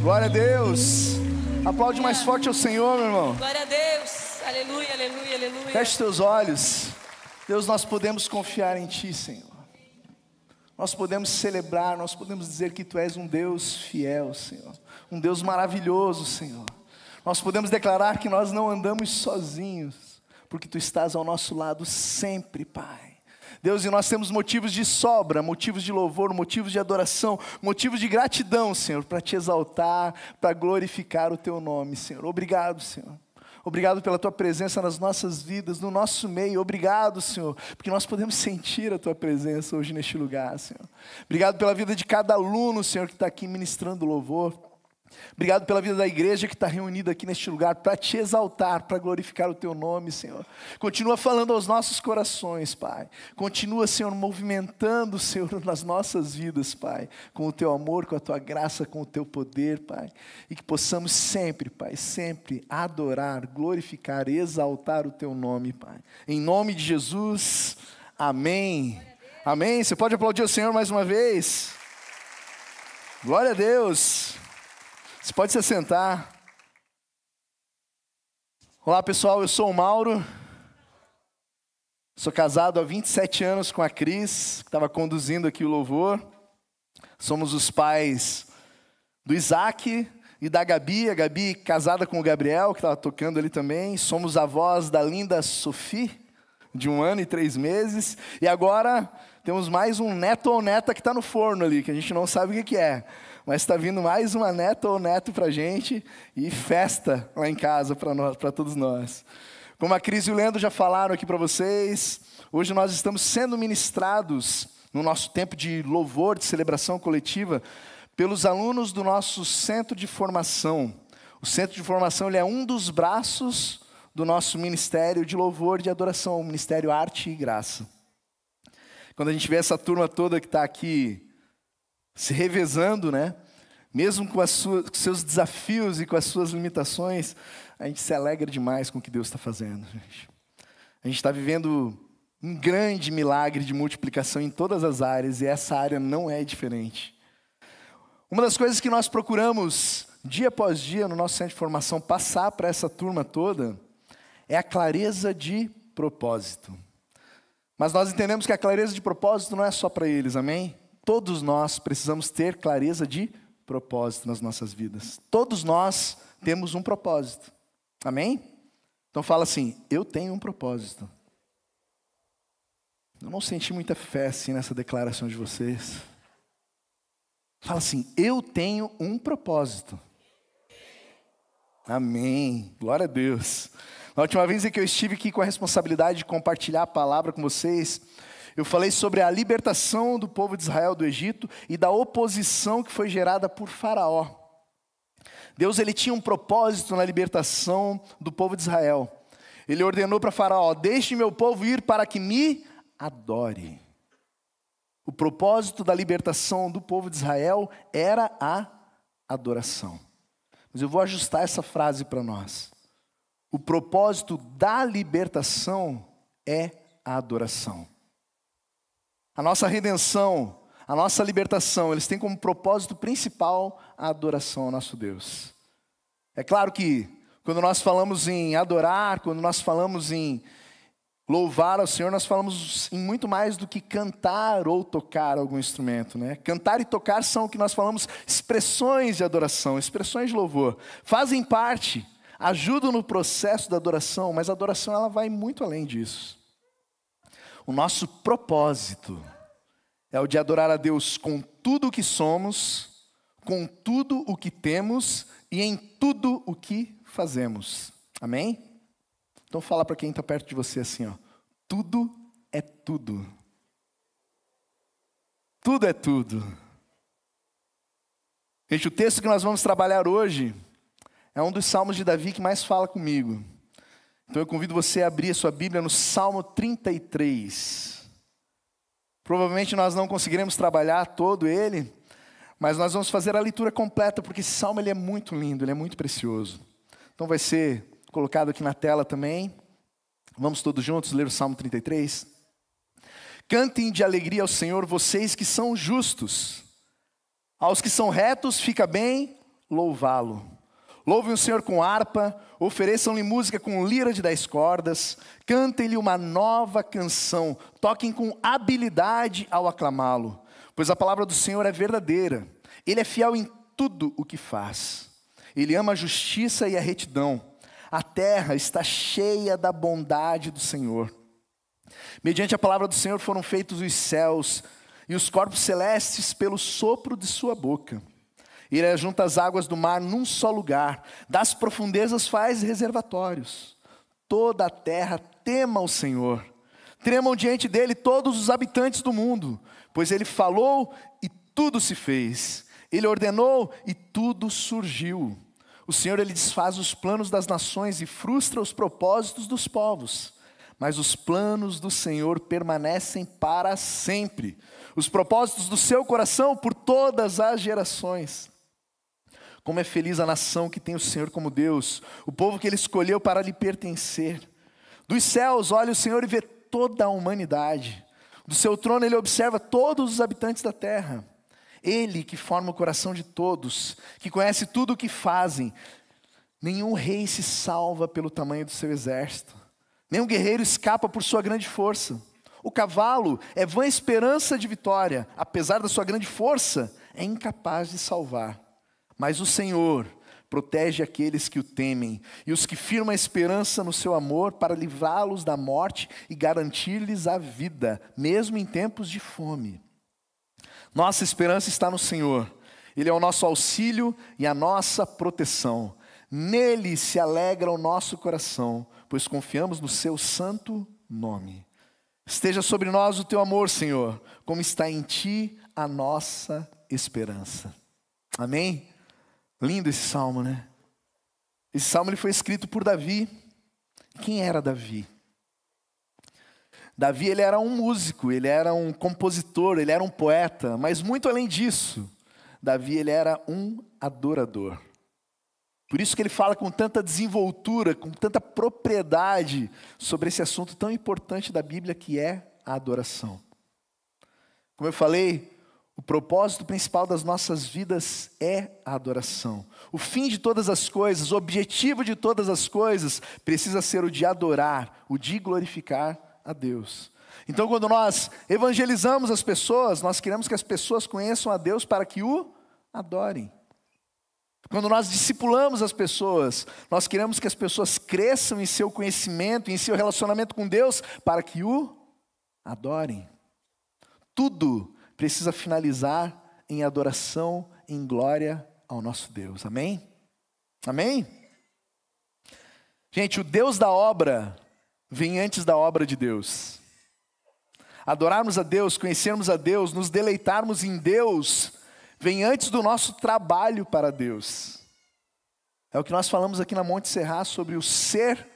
Glória a Deus. Aplaude mais forte ao Senhor, meu irmão. Glória a Deus. Aleluia, aleluia, aleluia. Feche teus olhos. Deus, nós podemos confiar em Ti, Senhor. Nós podemos celebrar, nós podemos dizer que Tu és um Deus fiel, Senhor. Um Deus maravilhoso, Senhor. Nós podemos declarar que nós não andamos sozinhos, porque Tu estás ao nosso lado sempre, Pai. Deus, e nós temos motivos de sobra, motivos de louvor, motivos de adoração, motivos de gratidão, Senhor, para Te exaltar, para glorificar o Teu nome, Senhor. Obrigado, Senhor. Obrigado pela Tua presença nas nossas vidas, no nosso meio. Obrigado, Senhor, porque nós podemos sentir a Tua presença hoje neste lugar, Senhor. Obrigado pela vida de cada aluno, Senhor, que está aqui ministrando louvor. Obrigado pela vida da igreja que está reunida aqui neste lugar para Te exaltar, para glorificar o Teu nome, Senhor. Continua falando aos nossos corações, Pai. Continua, Senhor, movimentando, Senhor, nas nossas vidas, Pai, com o Teu amor, com a Tua graça, com o Teu poder, Pai. E que possamos sempre, Pai, sempre adorar, glorificar, exaltar o Teu nome, Pai. Em nome de Jesus, amém. Amém. Você pode aplaudir o Senhor mais uma vez? Glória a Deus. Você pode se sentar. Olá pessoal, eu sou o Mauro. Sou casado há 27 anos com a Cris, que estava conduzindo aqui o louvor. Somos os pais do Isaac e da Gabi. A Gabi casada com o Gabriel, que estava tocando ali também. Somos avós da linda Sophie, de 1 ano e 3 meses. E agora temos mais um neto ou neta que está no forno ali, que a gente não sabe o que é. Mas está vindo mais uma neta ou neto para a gente e festa lá em casa para todos nós. Como a Cris e o Leandro já falaram aqui para vocês, hoje nós estamos sendo ministrados no nosso tempo de louvor, de celebração coletiva, pelos alunos do nosso centro de formação. O centro de formação ele é um dos braços do nosso ministério de louvor e de adoração, o Ministério Arte e Graça. Quando a gente vê essa turma toda que está aqui se revezando, né? Mesmo com com seus desafios e com as suas limitações, a gente se alegra demais com o que Deus está fazendo, gente. A gente está vivendo um grande milagre de multiplicação em todas as áreas, e essa área não é diferente. Uma das coisas que nós procuramos, dia após dia, no nosso centro de formação, passar para essa turma toda, é a clareza de propósito. Mas nós entendemos que a clareza de propósito não é só para eles, amém? Todos nós precisamos ter clareza de propósito nas nossas vidas. Todos nós temos um propósito. Amém? Então fala assim, eu tenho um propósito. Eu não senti muita fé assim nessa declaração de vocês. Fala assim, eu tenho um propósito. Amém. Glória a Deus. Na última vez em que eu estive aqui com a responsabilidade de compartilhar a palavra com vocês, eu falei sobre a libertação do povo de Israel do Egito e da oposição que foi gerada por Faraó. Deus ele tinha um propósito na libertação do povo de Israel. Ele ordenou para Faraó, deixe meu povo ir para que me adore. O propósito da libertação do povo de Israel era a adoração. Mas eu vou ajustar essa frase para nós. O propósito da libertação é a adoração. A nossa redenção, a nossa libertação, eles têm como propósito principal a adoração ao nosso Deus. É claro que quando nós falamos em adorar, quando nós falamos em louvar ao Senhor, nós falamos em muito mais do que cantar ou tocar algum instrumento, né? Cantar e tocar são o que nós falamos expressões de adoração, expressões de louvor. Fazem parte, ajudam no processo da adoração, mas a adoração ela vai muito além disso. O nosso propósito é o de adorar a Deus com tudo o que somos, com tudo o que temos e em tudo o que fazemos. Amém? Então fala para quem está perto de você assim, ó. Tudo é tudo. Tudo é tudo. Gente, o texto que nós vamos trabalhar hoje é um dos salmos de Davi que mais fala comigo. Então eu convido você a abrir a sua Bíblia no Salmo 33. Provavelmente nós não conseguiremos trabalhar todo ele, mas nós vamos fazer a leitura completa, porque esse salmo ele é muito lindo, ele é muito precioso. Então vai ser colocado aqui na tela também. Vamos todos juntos ler o Salmo 33? Cantem de alegria ao Senhor, vocês que são justos. Aos que são retos fica bem louvá-lo. Louvem o Senhor com harpa, ofereçam-lhe música com lira de 10 cordas, cantem-lhe uma nova canção, toquem com habilidade ao aclamá-lo, pois a palavra do Senhor é verdadeira, Ele é fiel em tudo o que faz. Ele ama a justiça e a retidão. A terra está cheia da bondade do Senhor. Mediante a palavra do Senhor foram feitos os céus e os corpos celestes pelo sopro de sua boca. Ele ajunta as águas do mar num só lugar, das profundezas faz reservatórios. Toda a terra tema o Senhor. Tremam diante dele todos os habitantes do mundo, pois ele falou e tudo se fez. Ele ordenou e tudo surgiu. O Senhor, ele desfaz os planos das nações e frustra os propósitos dos povos. Mas os planos do Senhor permanecem para sempre. Os propósitos do seu coração por todas as gerações. Como é feliz a nação que tem o Senhor como Deus, o povo que Ele escolheu para lhe pertencer. Dos céus olha o Senhor e vê toda a humanidade. Do seu trono Ele observa todos os habitantes da terra. Ele que forma o coração de todos, que conhece tudo o que fazem. Nenhum rei se salva pelo tamanho do seu exército. Nenhum guerreiro escapa por sua grande força. O cavalo é vã esperança de vitória, apesar da sua grande força, é incapaz de salvar. Mas o Senhor protege aqueles que o temem, e os que firmam a esperança no seu amor para livrá-los da morte e garantir-lhes a vida, mesmo em tempos de fome. Nossa esperança está no Senhor. Ele é o nosso auxílio e a nossa proteção. Nele se alegra o nosso coração, pois confiamos no seu santo nome. Esteja sobre nós o teu amor, Senhor, como está em ti a nossa esperança. Amém? Lindo esse salmo, né? Esse salmo ele foi escrito por Davi. Quem era Davi? Davi, ele era um músico, ele era um compositor, ele era um poeta, mas muito além disso, Davi, ele era um adorador. Por isso que ele fala com tanta desenvoltura, com tanta propriedade sobre esse assunto tão importante da Bíblia que é a adoração. Como eu falei, o propósito principal das nossas vidas é a adoração. O fim de todas as coisas, o objetivo de todas as coisas precisa ser o de adorar, o de glorificar a Deus. Então, quando nós evangelizamos as pessoas, nós queremos que as pessoas conheçam a Deus para que o adorem. Quando nós discipulamos as pessoas, nós queremos que as pessoas cresçam em seu conhecimento, em seu relacionamento com Deus, para que o adorem. Tudo precisa finalizar em adoração, em glória ao nosso Deus. Amém? Amém? Gente, o Deus da obra vem antes da obra de Deus. Adorarmos a Deus, conhecermos a Deus, nos deleitarmos em Deus, vem antes do nosso trabalho para Deus. É o que nós falamos aqui na Monte Serra sobre o ser,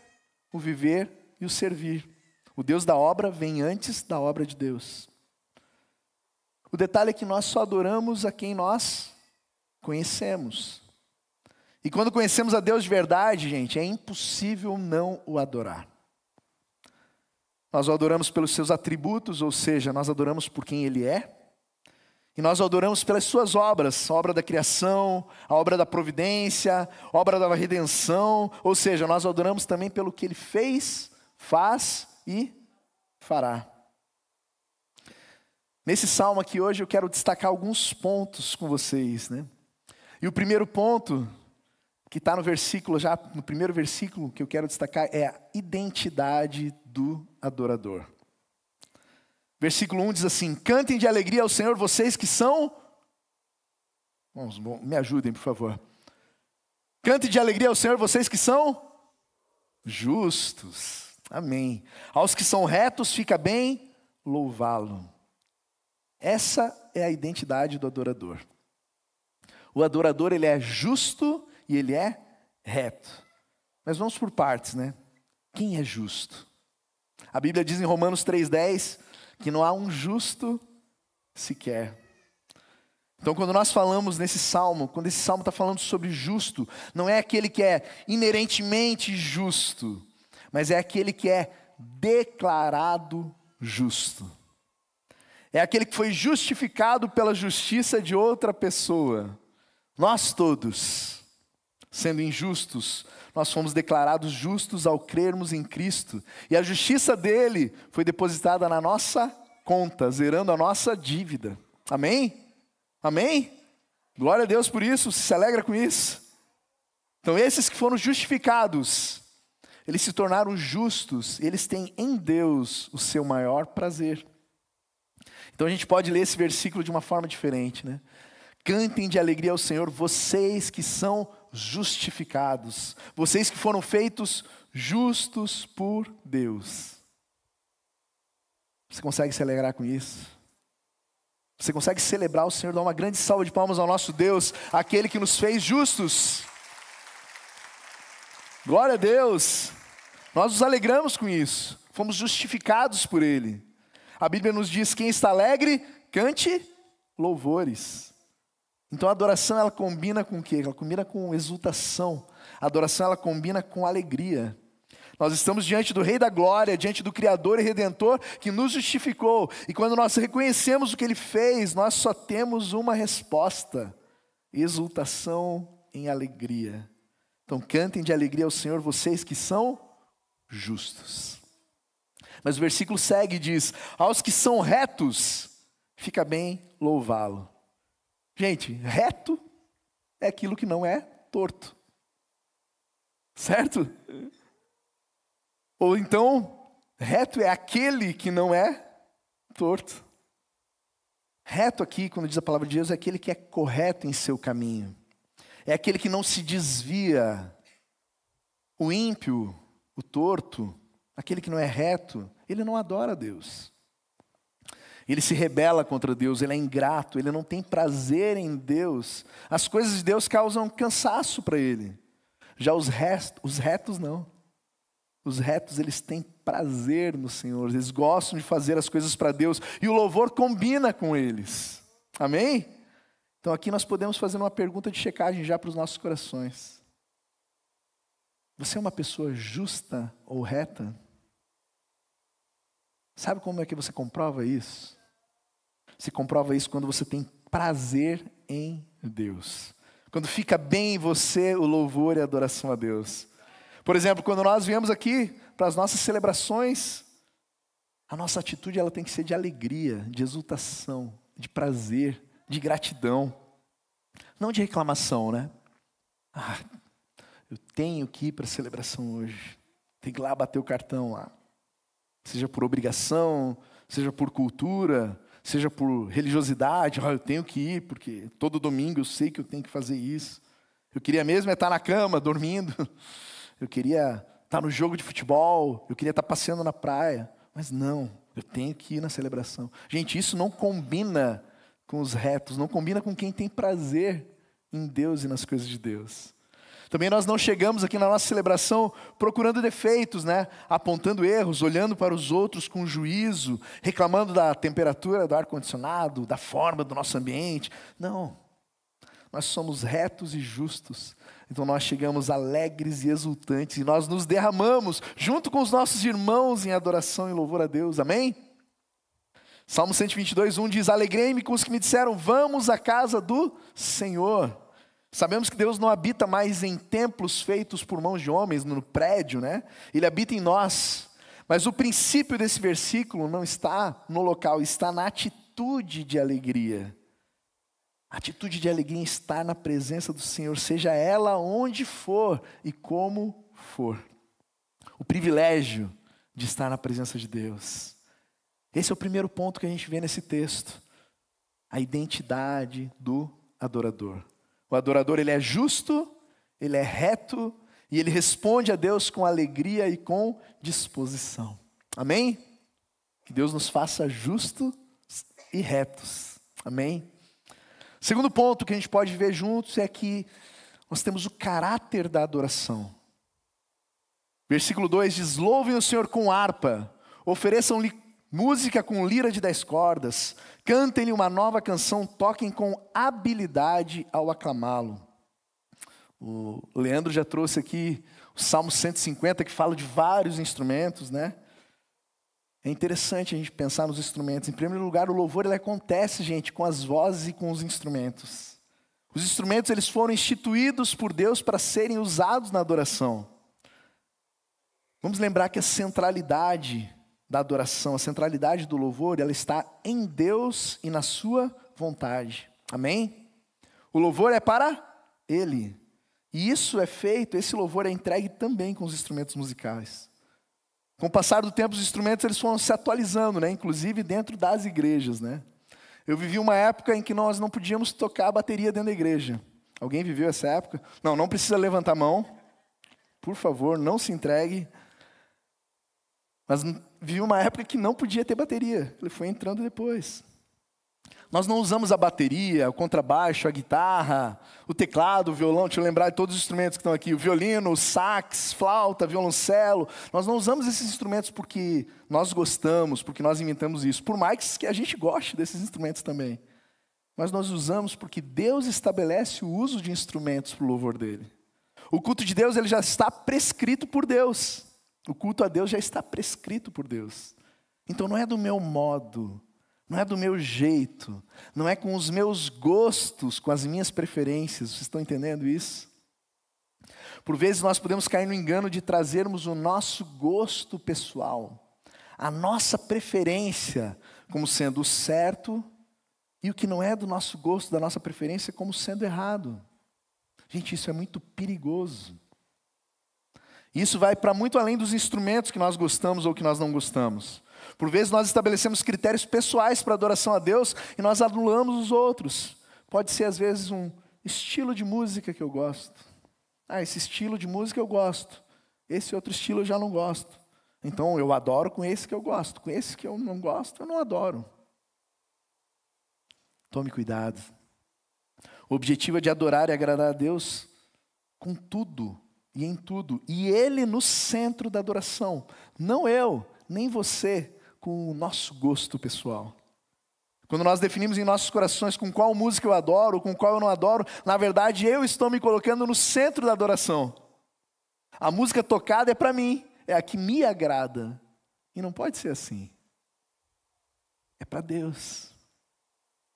o viver e o servir. O Deus da obra vem antes da obra de Deus. O detalhe é que nós só adoramos a quem nós conhecemos. E quando conhecemos a Deus de verdade, gente, é impossível não o adorar. Nós o adoramos pelos seus atributos, ou seja, nós adoramos por quem Ele é. E nós o adoramos pelas suas obras, a obra da criação, a obra da providência, a obra da redenção. Ou seja, nós o adoramos também pelo que Ele fez, faz e fará. Nesse salmo aqui hoje eu quero destacar alguns pontos com vocês, né? E o primeiro ponto, que está no versículo, já no primeiro versículo que eu quero destacar, é a identidade do adorador. Versículo 1 diz assim: cantem de alegria ao Senhor vocês que são... Vamos, me ajudem, por favor. Cantem de alegria ao Senhor vocês que são justos. Amém. Aos que são retos fica bem louvá-lo. Essa é a identidade do adorador. O adorador, ele é justo e ele é reto. Mas vamos por partes, né? Quem é justo? A Bíblia diz em Romanos 3,10 que não há um justo sequer. Então, quando nós falamos nesse salmo, quando esse salmo está falando sobre justo, não é aquele que é inerentemente justo, mas é aquele que é declarado justo. É aquele que foi justificado pela justiça de outra pessoa. Nós todos, sendo injustos, nós fomos declarados justos ao crermos em Cristo. E a justiça dele foi depositada na nossa conta, zerando a nossa dívida. Amém? Amém? Glória a Deus por isso, se alegra com isso. Então esses que foram justificados, eles se tornaram justos, eles têm em Deus o seu maior prazer. Então a gente pode ler esse versículo de uma forma diferente, né? Cantem de alegria ao Senhor, vocês que são justificados, vocês que foram feitos justos por Deus. Você consegue se alegrar com isso? Você consegue celebrar o Senhor, dar uma grande salva de palmas ao nosso Deus, aquele que nos fez justos? Glória a Deus! Nós nos alegramos com isso, fomos justificados por Ele. A Bíblia nos diz: quem está alegre, cante louvores. Então a adoração, ela combina com o quê? Ela combina com exultação. A adoração, ela combina com alegria. Nós estamos diante do Rei da Glória, diante do Criador e Redentor que nos justificou. E quando nós reconhecemos o que Ele fez, nós só temos uma resposta: exultação em alegria. Então cantem de alegria ao Senhor, vocês que são justos. Mas o versículo segue e diz: aos que são retos, fica bem louvá-lo. Gente, reto é aquilo que não é torto. Certo? Ou então, reto é aquele que não é torto. Reto aqui, quando diz a palavra de Deus, é aquele que é correto em seu caminho. É aquele que não se desvia. O ímpio, o torto, aquele que não é reto, ele não adora a Deus. Ele se rebela contra Deus, ele é ingrato, ele não tem prazer em Deus. As coisas de Deus causam cansaço para ele. Já os retos não. Os retos, eles têm prazer no Senhor, eles gostam de fazer as coisas para Deus, e o louvor combina com eles. Amém? Então aqui nós podemos fazer uma pergunta de checagem já para os nossos corações. Você é uma pessoa justa ou reta? Sabe como é que você comprova isso? Você comprova isso quando você tem prazer em Deus. Quando fica bem em você o louvor e a adoração a Deus. Por exemplo, quando nós viemos aqui para as nossas celebrações, a nossa atitude ela tem que ser de alegria, de exultação, de prazer, de gratidão. Não de reclamação, né? Eu tenho que ir para a celebração hoje. Tem que ir lá bater o cartão lá. Seja por obrigação, seja por cultura, seja por religiosidade. Eu tenho que ir, porque todo domingo eu sei que eu tenho que fazer isso. Eu queria mesmo estar na cama, dormindo. Eu queria estar no jogo de futebol. Eu queria estar passeando na praia. Mas não, eu tenho que ir na celebração. Gente, isso não combina com os retos, não combina com quem tem prazer em Deus e nas coisas de Deus. Também nós não chegamos aqui na nossa celebração procurando defeitos, né? Apontando erros, olhando para os outros com juízo, reclamando da temperatura do ar-condicionado, da forma do nosso ambiente. Não, nós somos retos e justos. Então nós chegamos alegres e exultantes e nós nos derramamos junto com os nossos irmãos em adoração e louvor a Deus. Amém? Salmo 122:1 diz: alegrei-me com os que me disseram, vamos à casa do Senhor. Sabemos que Deus não habita mais em templos feitos por mãos de homens, no prédio, né? Ele habita em nós. Mas o princípio desse versículo não está no local, está na atitude de alegria. A atitude de alegria em estar na presença do Senhor, seja ela onde for e como for. O privilégio de estar na presença de Deus. Esse é o primeiro ponto que a gente vê nesse texto. A identidade do adorador. O adorador, ele é justo, ele é reto e ele responde a Deus com alegria e com disposição. Amém? Que Deus nos faça justos e retos. Amém? Segundo ponto que a gente pode ver juntos é que nós temos o caráter da adoração. Versículo 2 diz: louvem o Senhor com harpa, ofereçam-lhe música com lira de 10 cordas, cantem-lhe uma nova canção, toquem com habilidade ao aclamá-lo. O Leandro já trouxe aqui o Salmo 150, que fala de vários instrumentos, né? É interessante a gente pensar nos instrumentos. Em primeiro lugar, o louvor ele acontece, gente, com as vozes e com os instrumentos. Os instrumentos eles foram instituídos por Deus para serem usados na adoração. Vamos lembrar que a centralidade da adoração, a centralidade do louvor, ela está em Deus e na sua vontade. Amém? O louvor é para Ele. E isso é feito, esse louvor é entregue também com os instrumentos musicais. Com o passar do tempo, os instrumentos eles foram se atualizando, né? Inclusive dentro das igrejas, né? Eu vivi uma época em que nós não podíamos tocar a bateria dentro da igreja. Alguém viveu essa época? Não precisa levantar a mão. Por favor, não se entregue. Mas vivi uma época que não podia ter bateria. Ele foi entrando depois. Nós não usamos a bateria, o contrabaixo, a guitarra, o teclado, o violão. Deixa eu lembrar de todos os instrumentos que estão aqui. O violino, o sax, flauta, violoncelo. Nós não usamos esses instrumentos porque nós gostamos, porque nós inventamos isso. Por mais que a gente goste desses instrumentos também. Mas nós usamos porque Deus estabelece o uso de instrumentos para o louvor dele. O culto de Deus ele já está prescrito por Deus. O culto a Deus já está prescrito por Deus. Então não é do meu modo, não é do meu jeito, não é com os meus gostos, com as minhas preferências. Vocês estão entendendo isso? Por vezes nós podemos cair no engano de trazermos o nosso gosto pessoal, a nossa preferência como sendo o certo e o que não é do nosso gosto, da nossa preferência como sendo errado. Gente, isso é muito perigoso. Isso vai para muito além dos instrumentos que nós gostamos ou que nós não gostamos. Por vezes nós estabelecemos critérios pessoais para adoração a Deus e nós anulamos os outros. Pode ser às vezes um estilo de música que eu gosto. Esse estilo de música eu gosto. Esse outro estilo eu já não gosto. Então eu adoro com esse que eu gosto. Com esse que eu não gosto, eu não adoro. Tome cuidado. O objetivo é de adorar e agradar a Deus com tudo e em tudo. E Ele no centro da adoração. Não eu, nem você, com o nosso gosto pessoal. Quando nós definimos em nossos corações com qual música eu adoro, com qual eu não adoro, na verdade eu estou me colocando no centro da adoração. A música tocada é para mim, é a que me agrada. E não pode ser assim. É para Deus.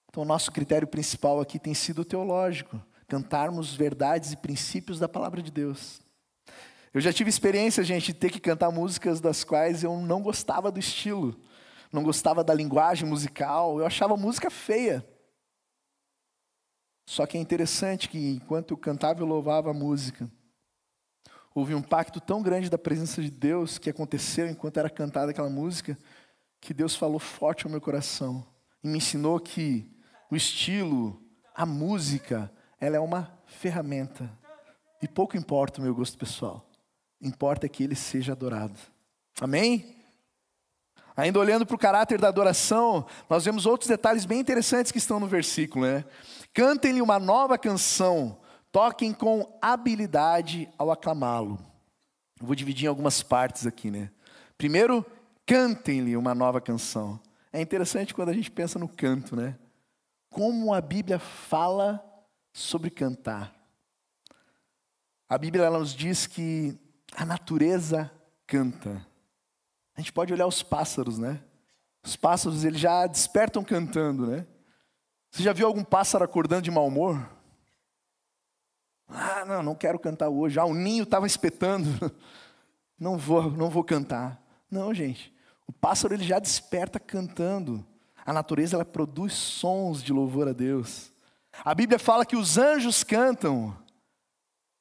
Então o nosso critério principal aqui tem sido teológico. Cantarmos verdades e princípios da palavra de Deus. Eu já tive experiência, gente, de ter que cantar músicas das quais eu não gostava do estilo. Não gostava da linguagem musical. Eu achava a música feia. Só que é interessante que enquanto eu cantava e louvava a música, houve um impacto tão grande da presença de Deus que aconteceu enquanto era cantada aquela música, que Deus falou forte ao meu coração. E me ensinou que o estilo, a música, ela é uma ferramenta. E pouco importa o meu gosto pessoal. Importa que ele seja adorado. Amém? Ainda olhando para o caráter da adoração, nós vemos outros detalhes bem interessantes que estão no versículo, né? Cantem-lhe uma nova canção, toquem com habilidade ao aclamá-lo. Eu vou dividir em algumas partes aqui, né? Primeiro, cantem-lhe uma nova canção. É interessante quando a gente pensa no canto, né? Como a Bíblia fala sobre cantar. A Bíblia ela nos diz que a natureza canta. A gente pode olhar os pássaros, né? Os pássaros, eles já despertam cantando, né? Você já viu algum pássaro acordando de mau humor? Não quero cantar hoje. O ninho estava espetando. Não vou cantar. Não, gente. O pássaro, ele já desperta cantando. A natureza, ela produz sons de louvor a Deus. A Bíblia fala que os anjos cantam.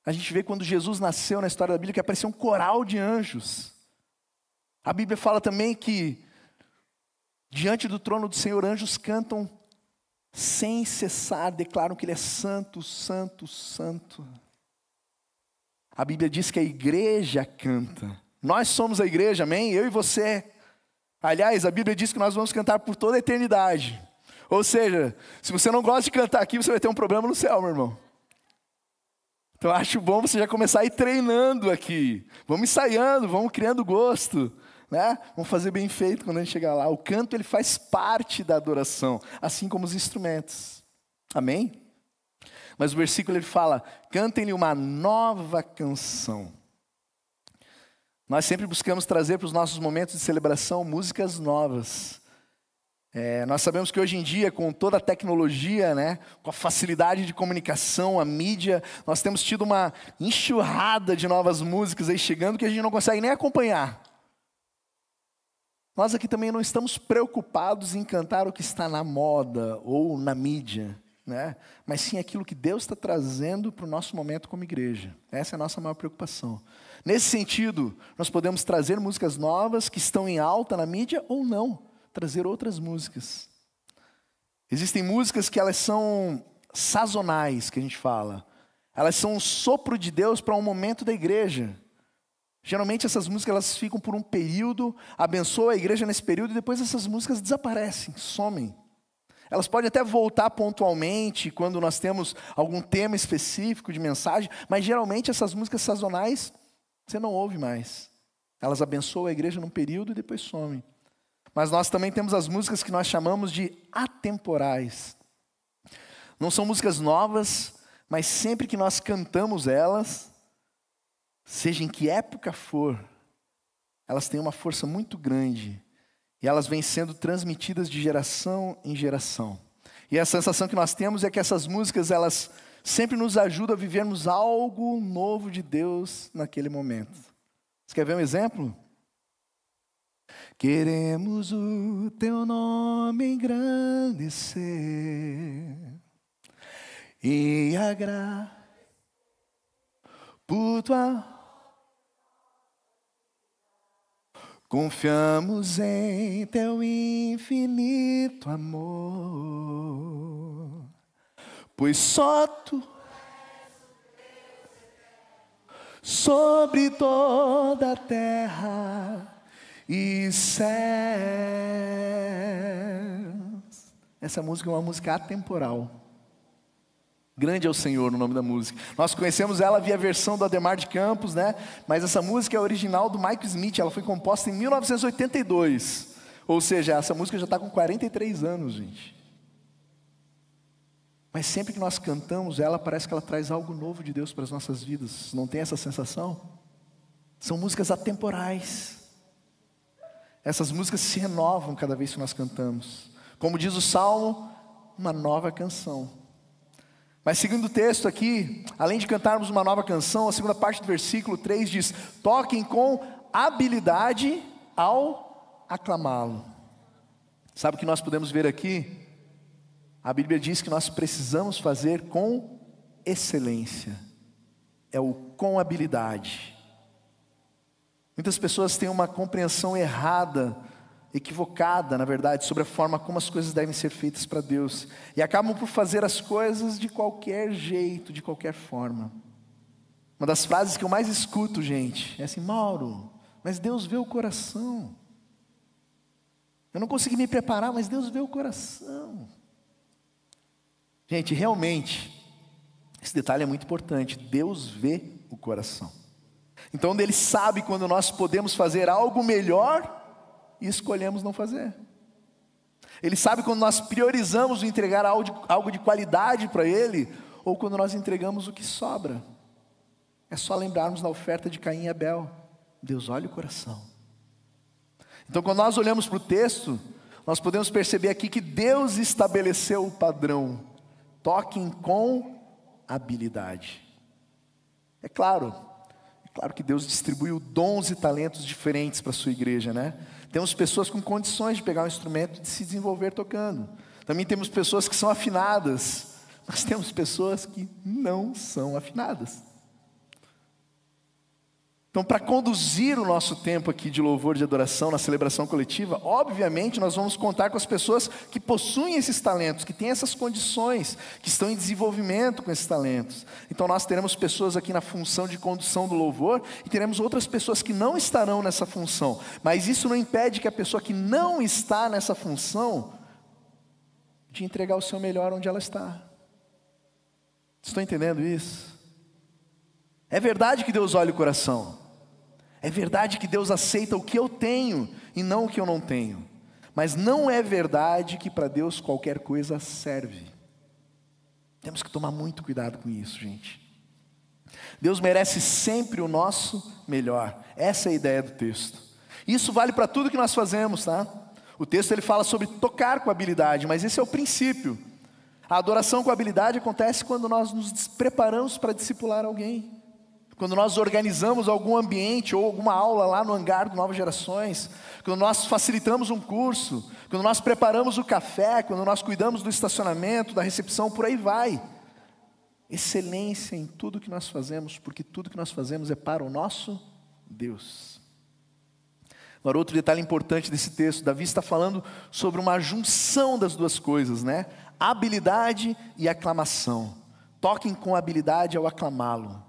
A gente vê quando Jesus nasceu na história da Bíblia que apareceu um coral de anjos. A Bíblia fala também que diante do trono do Senhor, anjos cantam sem cessar, declaram que Ele é santo, santo, santo. A Bíblia diz que a igreja canta. Nós somos a igreja, amém? Eu e você. Aliás, a Bíblia diz que nós vamos cantar por toda a eternidade. Ou seja, se você não gosta de cantar aqui, você vai ter um problema no céu, meu irmão. Então acho bom você já começar a ir treinando aqui. Vamos ensaiando, vamos criando gosto. Né? Vamos fazer bem feito quando a gente chegar lá. O canto ele faz parte da adoração, assim como os instrumentos. Amém? Mas o versículo ele fala, cantem-lhe uma nova canção. Nós sempre buscamos trazer para os nossos momentos de celebração músicas novas. Nós sabemos que hoje em dia, com toda a tecnologia, né, com a facilidade de comunicação, a mídia, nós temos tido uma enxurrada de novas músicas aí chegando que a gente não consegue nem acompanhar. Nós aqui também não estamos preocupados em cantar o que está na moda ou na mídia, né? Mas sim aquilo que Deus está trazendo para o nosso momento como igreja. Essa é a nossa maior preocupação. Nesse sentido, nós podemos trazer músicas novas que estão em alta na mídia ou não, trazer outras músicas. Existem músicas que elas são sazonais, que a gente fala. Elas são um sopro de Deus para um momento da igreja. Geralmente essas músicas elas ficam por um período, abençoam a igreja nesse período e depois essas músicas desaparecem, somem. Elas podem até voltar pontualmente quando nós temos algum tema específico de mensagem, mas geralmente essas músicas sazonais você não ouve mais. Elas abençoam a igreja num período e depois somem. Mas nós também temos as músicas que nós chamamos de atemporais. Não são músicas novas, mas sempre que nós cantamos elas, seja em que época for, elas têm uma força muito grande e elas vêm sendo transmitidas de geração em geração. E a sensação que nós temos é que essas músicas, elas sempre nos ajudam a vivermos algo novo de Deus naquele momento. Você quer ver um exemplo? Queremos o teu nome engrandecer e agradar por tua. Confiamos em teu infinito amor, pois só tu sobre toda a terra e céus. Essa música é uma música atemporal. Grande é o Senhor no nome da música. Nós conhecemos ela via versão do Ademar de Campos, né? Mas essa música é original do Michael Smith. Ela foi composta em 1982. Ou seja, essa música já está com 43 anos, gente. Mas sempre que nós cantamos ela, parece que ela traz algo novo de Deus para as nossas vidas. Não tem essa sensação? São músicas atemporais. Essas músicas se renovam cada vez que nós cantamos. Como diz o Salmo, uma nova canção. Mas segundo o texto aqui, além de cantarmos uma nova canção, a segunda parte do versículo 3 diz: toquem com habilidade ao aclamá-lo. Sabe o que nós podemos ver aqui? A Bíblia diz que nós precisamos fazer com excelência. É o com habilidade. Muitas pessoas têm uma compreensão errada, equivocada, na verdade, sobre a forma como as coisas devem ser feitas para Deus. E acabam por fazer as coisas de qualquer jeito, de qualquer forma. Uma das frases que eu mais escuto, gente, é assim: Mauro, mas Deus vê o coração. Eu não consegui me preparar, mas Deus vê o coração. Gente, realmente, esse detalhe é muito importante. Deus vê o coração. Então Ele sabe quando nós podemos fazer algo melhor e escolhemos não fazer. Ele sabe quando nós priorizamos o entregar algo de qualidade para Ele, ou quando nós entregamos o que sobra. É só lembrarmos da oferta de Caim e Abel. Deus olha o coração. Então quando nós olhamos para o texto, nós podemos perceber aqui que Deus estabeleceu o padrão. Toquem com habilidade. É claro que Deus distribuiu dons e talentos diferentes para a sua igreja, né? Temos pessoas com condições de pegar um instrumento e de se desenvolver tocando. Também temos pessoas que são afinadas. Mas temos pessoas que não são afinadas. Então, para conduzir o nosso tempo aqui de louvor, de adoração, na celebração coletiva, obviamente nós vamos contar com as pessoas que possuem esses talentos, que têm essas condições, que estão em desenvolvimento com esses talentos. Então nós teremos pessoas aqui na função de condução do louvor, e teremos outras pessoas que não estarão nessa função. Mas isso não impede que a pessoa que não está nessa função, de entregar o seu melhor onde ela está. Estão entendendo isso? É verdade que Deus olha o coração. É verdade que Deus aceita o que eu tenho e não o que eu não tenho. Mas não é verdade que para Deus qualquer coisa serve. Temos que tomar muito cuidado com isso, gente. Deus merece sempre o nosso melhor. Essa é a ideia do texto. Isso vale para tudo que nós fazemos, tá? O texto ele fala sobre tocar com habilidade, mas esse é o princípio. A adoração com habilidade acontece quando nós nos preparamos para discipular alguém. Quando nós organizamos algum ambiente ou alguma aula lá no hangar do Novas Gerações, quando nós facilitamos um curso, quando nós preparamos o café, quando nós cuidamos do estacionamento, da recepção, por aí vai. Excelência em tudo que nós fazemos, porque tudo que nós fazemos é para o nosso Deus. Agora, outro detalhe importante desse texto, Davi está falando sobre uma junção das duas coisas, né? Habilidade e aclamação. Toquem com habilidade ao aclamá-lo.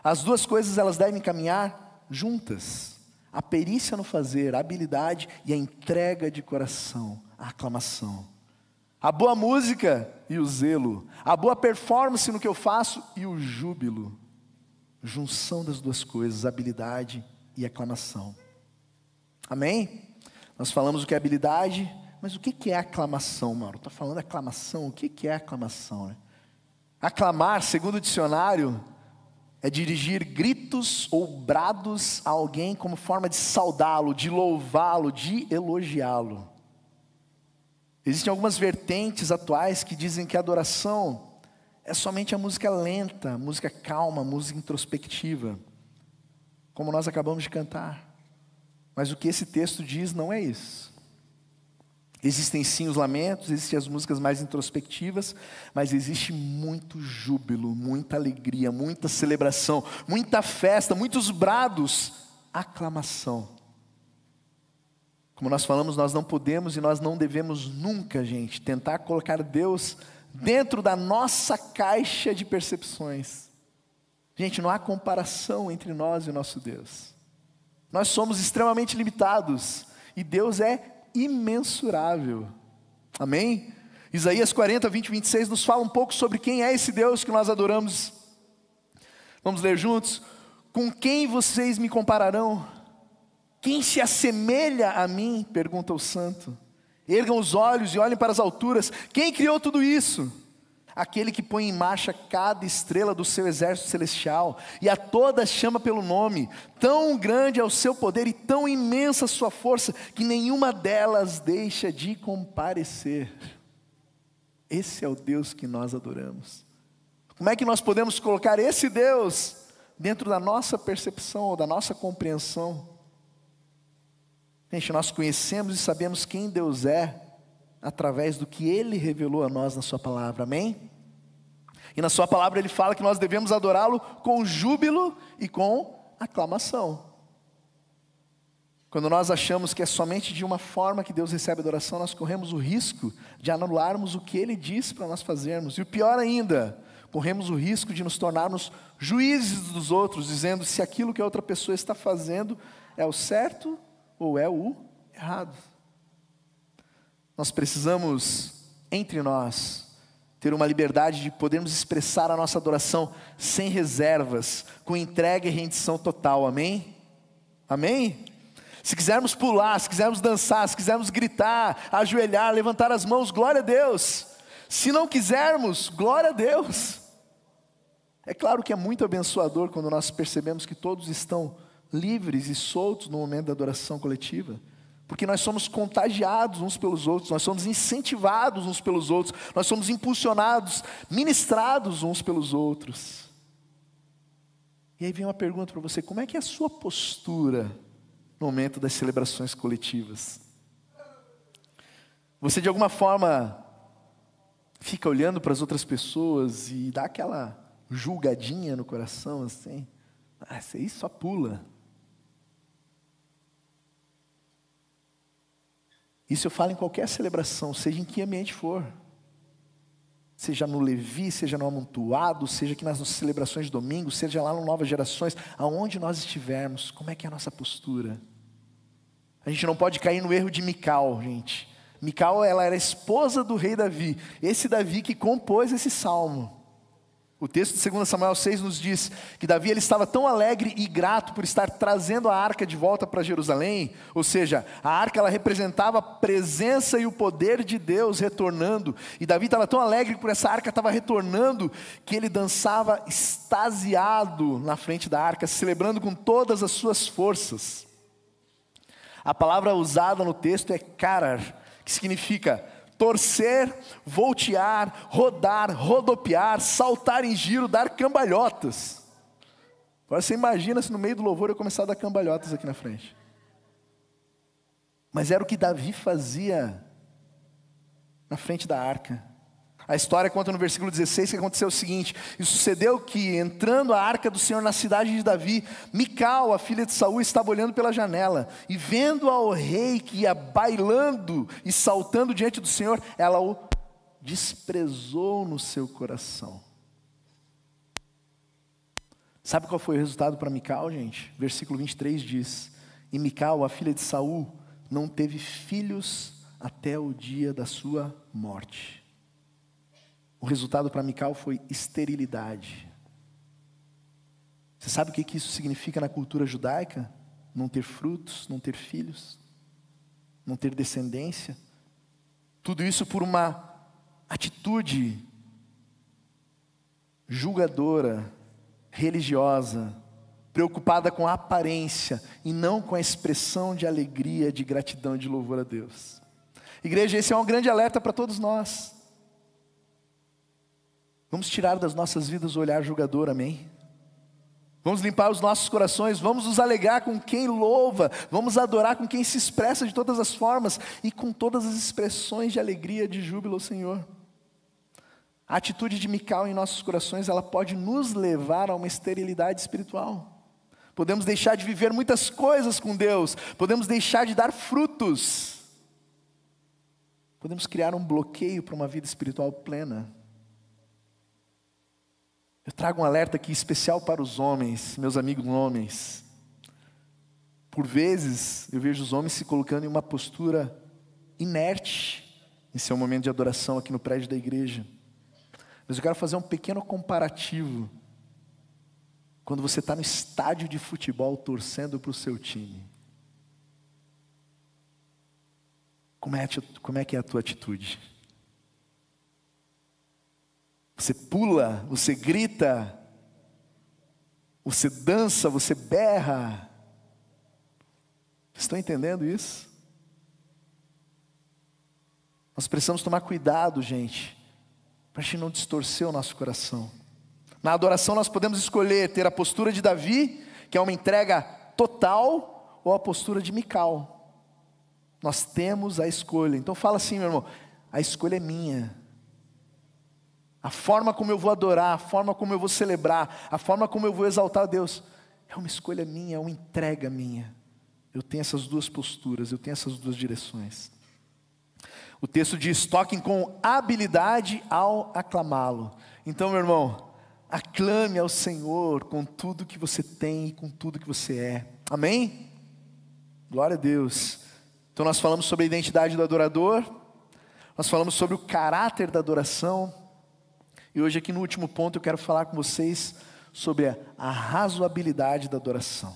As duas coisas elas devem caminhar juntas. A perícia no fazer, a habilidade e a entrega de coração, a aclamação. A boa música e o zelo. A boa performance no que eu faço e o júbilo. Junção das duas coisas, habilidade e aclamação. Amém? Nós falamos o que é habilidade, mas o que é aclamação, Mauro? Estou falando aclamação, o que é aclamação, né? Aclamar, segundo o dicionário, é dirigir gritos ou brados a alguém como forma de saudá-lo, de louvá-lo, de elogiá-lo. Existem algumas vertentes atuais que dizem que a adoração é somente a música lenta, música calma, música introspectiva, como nós acabamos de cantar. Mas o que esse texto diz não é isso. Existem sim os lamentos, existem as músicas mais introspectivas, mas existe muito júbilo, muita alegria, muita celebração, muita festa, muitos brados, aclamação. Como nós falamos, nós não podemos e nós não devemos nunca, gente, tentar colocar Deus dentro da nossa caixa de percepções. Gente, não há comparação entre nós e o nosso Deus. Nós somos extremamente limitados e Deus é imensurável. Amém? Isaías 40, 20 e 26 nos fala um pouco sobre quem é esse Deus que nós adoramos. Vamos ler juntos? Com quem vocês me compararão? Quem se assemelha a mim? Pergunta o santo. Ergam os olhos e olhem para as alturas. Quem criou tudo isso? Aquele que põe em marcha cada estrela do seu exército celestial, e a todas chama pelo nome. Tão grande é o seu poder e tão imensa a sua força, que nenhuma delas deixa de comparecer. Esse é o Deus que nós adoramos. Como é que nós podemos colocar esse Deus dentro da nossa percepção ou da nossa compreensão? Gente, nós conhecemos e sabemos quem Deus é através do que Ele revelou a nós na sua palavra, amém? E na sua palavra Ele fala que nós devemos adorá-lo com júbilo e com aclamação. Quando nós achamos que é somente de uma forma que Deus recebe adoração, nós corremos o risco de anularmos o que Ele disse para nós fazermos. E o pior ainda, corremos o risco de nos tornarmos juízes dos outros, dizendo se aquilo que a outra pessoa está fazendo é o certo ou é o errado. Nós precisamos, entre nós, ter uma liberdade de podermos expressar a nossa adoração sem reservas, com entrega e rendição total, amém? Amém? Se quisermos pular, se quisermos dançar, se quisermos gritar, ajoelhar, levantar as mãos, glória a Deus. Se não quisermos, glória a Deus. É claro que é muito abençoador quando nós percebemos que todos estão livres e soltos no momento da adoração coletiva. Porque nós somos contagiados uns pelos outros, nós somos incentivados uns pelos outros, nós somos impulsionados, ministrados uns pelos outros. E aí vem uma pergunta para você: como é que é a sua postura no momento das celebrações coletivas? Você de alguma forma fica olhando para as outras pessoas e dá aquela julgadinha no coração assim? Ah, isso aí só pula. Isso eu falo em qualquer celebração, seja em que ambiente for. Seja no Levi, seja no Amontoado, seja aqui nas nossas celebrações de domingo, seja lá no Novas Gerações, aonde nós estivermos, como é que é a nossa postura? A gente não pode cair no erro de Mical, gente. Mical, ela era esposa do rei Davi, esse Davi que compôs esse salmo. O texto de 2 Samuel 6 nos diz que Davi ele estava tão alegre e grato por estar trazendo a arca de volta para Jerusalém, ou seja, a arca ela representava a presença e o poder de Deus retornando, e Davi estava tão alegre por essa arca estava retornando, que ele dançava extasiado na frente da arca, celebrando com todas as suas forças. A palavra usada no texto é karar, que significa torcer, voltear, rodar, rodopiar, saltar em giro, dar cambalhotas. Agora você imagina se no meio do louvor eu começar a dar cambalhotas aqui na frente. Mas era o que Davi fazia na frente da arca. A história conta no versículo 16 que aconteceu o seguinte: e sucedeu que, entrando a arca do Senhor na cidade de Davi, Mical, a filha de Saul, estava olhando pela janela, e vendo ao rei que ia bailando e saltando diante do Senhor, ela o desprezou no seu coração. Sabe qual foi o resultado para Mical, gente? Versículo 23 diz: e Mical, a filha de Saul, não teve filhos até o dia da sua morte. O resultado para Mical foi esterilidade. Você sabe o que isso significa na cultura judaica? Não ter frutos, não ter filhos, não ter descendência. Tudo isso por uma atitude julgadora, religiosa, preocupada com a aparência e não com a expressão de alegria, de gratidão e de louvor a Deus. Igreja, esse é um grande alerta para todos nós. Vamos tirar das nossas vidas o olhar julgador, amém? Vamos limpar os nossos corações, vamos nos alegrar com quem louva, vamos adorar com quem se expressa de todas as formas e com todas as expressões de alegria, de júbilo ao Senhor. A atitude de Mical em nossos corações, ela pode nos levar a uma esterilidade espiritual. Podemos deixar de viver muitas coisas com Deus, podemos deixar de dar frutos, podemos criar um bloqueio para uma vida espiritual plena. Eu trago um alerta aqui especial para os homens, meus amigos homens. Por vezes, eu vejo os homens se colocando em uma postura inerte em seu momento de adoração aqui no prédio da igreja. Mas eu quero fazer um pequeno comparativo. Quando você está no estádio de futebol torcendo para o seu time. Como é que é a tua atitude? Você pula, você grita, você dança, você berra. Estão entendendo isso? Nós precisamos tomar cuidado, gente, para a gente não distorcer o nosso coração. Na adoração nós podemos escolher ter a postura de Davi, que é uma entrega total, ou a postura de Mical. Nós temos a escolha. Então fala assim, meu irmão, a escolha é minha. A forma como eu vou adorar, a forma como eu vou celebrar, a forma como eu vou exaltar a Deus, é uma escolha minha, é uma entrega minha. Eu tenho essas duas posturas, eu tenho essas duas direções. O texto diz: toquem com habilidade ao aclamá-lo. Então, meu irmão, aclame ao Senhor com tudo que você tem e com tudo que você é. Amém? Glória a Deus. Então nós falamos sobre a identidade do adorador, nós falamos sobre o caráter da adoração. E hoje aqui no último ponto eu quero falar com vocês sobre a razoabilidade da adoração.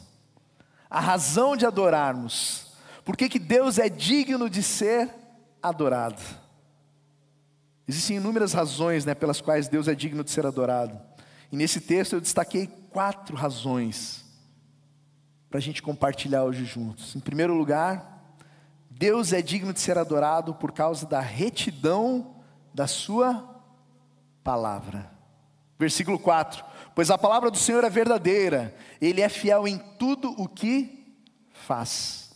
A razão de adorarmos. Por que Deus é digno de ser adorado? Existem inúmeras razões, pelas quais Deus é digno de ser adorado. E nesse texto eu destaquei 4 razões para a gente compartilhar hoje juntos. Em primeiro lugar, Deus é digno de ser adorado por causa da retidão da sua palavra. Versículo 4: pois a palavra do Senhor é verdadeira, Ele é fiel em tudo o que faz.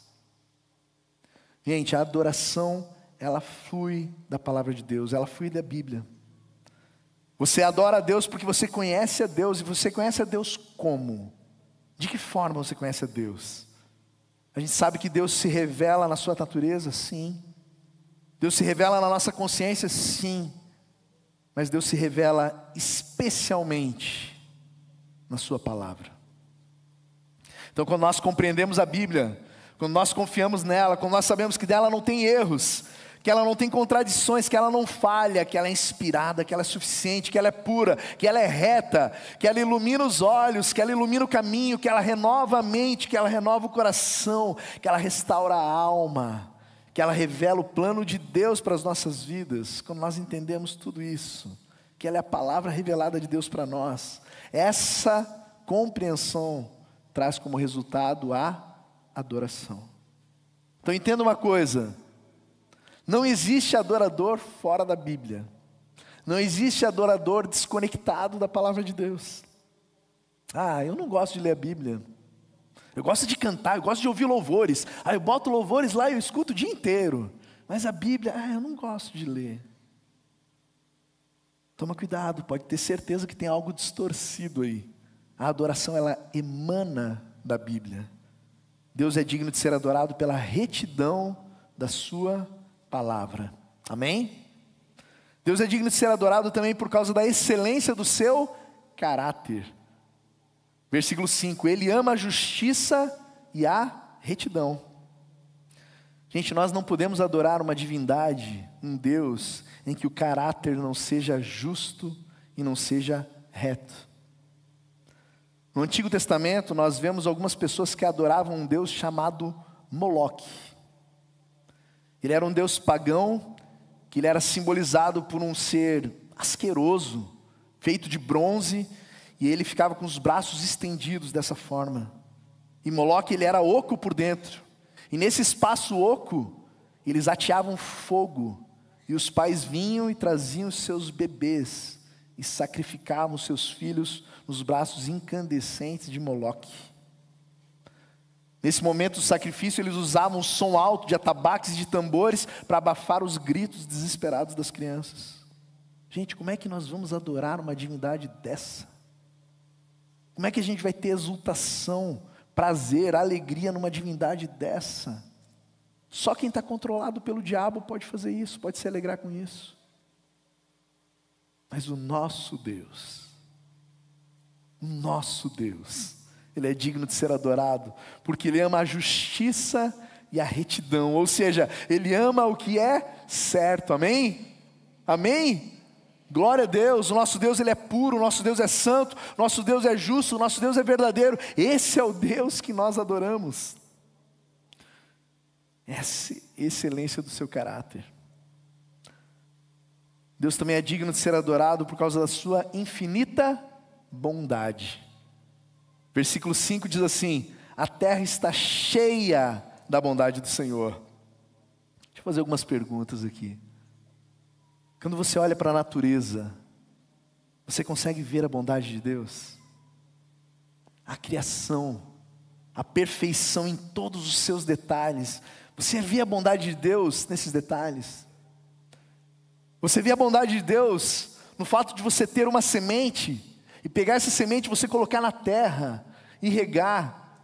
Gente, a adoração, ela flui da palavra de Deus, ela flui da Bíblia. Você adora a Deus porque você conhece a Deus, e você conhece a Deus como? De que forma você conhece a Deus? A gente sabe que Deus se revela na sua natureza, sim. Deus se revela na nossa consciência, sim. Mas Deus se revela especialmente na sua palavra. Então quando nós compreendemos a Bíblia, quando nós confiamos nela, quando nós sabemos que dela não tem erros, que ela não tem contradições, que ela não falha, que ela é inspirada, que ela é suficiente, que ela é pura, que ela é reta, que ela ilumina os olhos, que ela ilumina o caminho, que ela renova a mente, que ela renova o coração, que ela restaura a alma, que ela revela o plano de Deus para as nossas vidas. Quando nós entendemos tudo isso, que ela é a palavra revelada de Deus para nós, essa compreensão traz como resultado a adoração. Então entenda uma coisa, não existe adorador fora da Bíblia. Não existe adorador desconectado da palavra de Deus. Eu não gosto de ler a Bíblia. Eu gosto de cantar, eu gosto de ouvir louvores. Eu boto louvores lá e eu escuto o dia inteiro. Mas a Bíblia, eu não gosto de ler. Toma cuidado, pode ter certeza que tem algo distorcido aí. A adoração, ela emana da Bíblia. Deus é digno de ser adorado pela retidão da sua palavra. Amém? Deus é digno de ser adorado também por causa da excelência do seu caráter. Versículo 5, Ele ama a justiça e a retidão. Gente, nós não podemos adorar uma divindade, um Deus, em que o caráter não seja justo e não seja reto. No Antigo Testamento, nós vemos algumas pessoas que adoravam um Deus chamado Moloque. Ele era um Deus pagão, que ele era simbolizado por um ser asqueroso, feito de bronze, e ele ficava com os braços estendidos dessa forma. E Moloque, ele era oco por dentro. E nesse espaço oco, eles ateavam fogo. E os pais vinham e traziam os seus bebês. E sacrificavam os seus filhos nos braços incandescentes de Moloque. Nesse momento do sacrifício, eles usavam um som alto de atabaques e de tambores para abafar os gritos desesperados das crianças. Gente, como é que nós vamos adorar uma divindade dessa? Como é que a gente vai ter exultação, prazer, alegria numa divindade dessa? Só quem está controlado pelo diabo pode fazer isso, pode se alegrar com isso. Mas o nosso Deus, Ele é digno de ser adorado, porque Ele ama a justiça e a retidão, ou seja, Ele ama o que é certo, amém? Amém? Glória a Deus, o nosso Deus Ele é puro, o nosso Deus é santo, o nosso Deus é justo, o nosso Deus é verdadeiro. Esse é o Deus que nós adoramos. Essa excelência do seu caráter. Deus também é digno de ser adorado por causa da sua infinita bondade. Versículo 5 diz assim: a terra está cheia da bondade do Senhor. Deixa eu fazer algumas perguntas aqui. Quando você olha para a natureza, você consegue ver a bondade de Deus? A criação, a perfeição em todos os seus detalhes. Você vê a bondade de Deus nesses detalhes? Você vê a bondade de Deus no fato de você ter uma semente e pegar essa semente, você colocar na terra e regar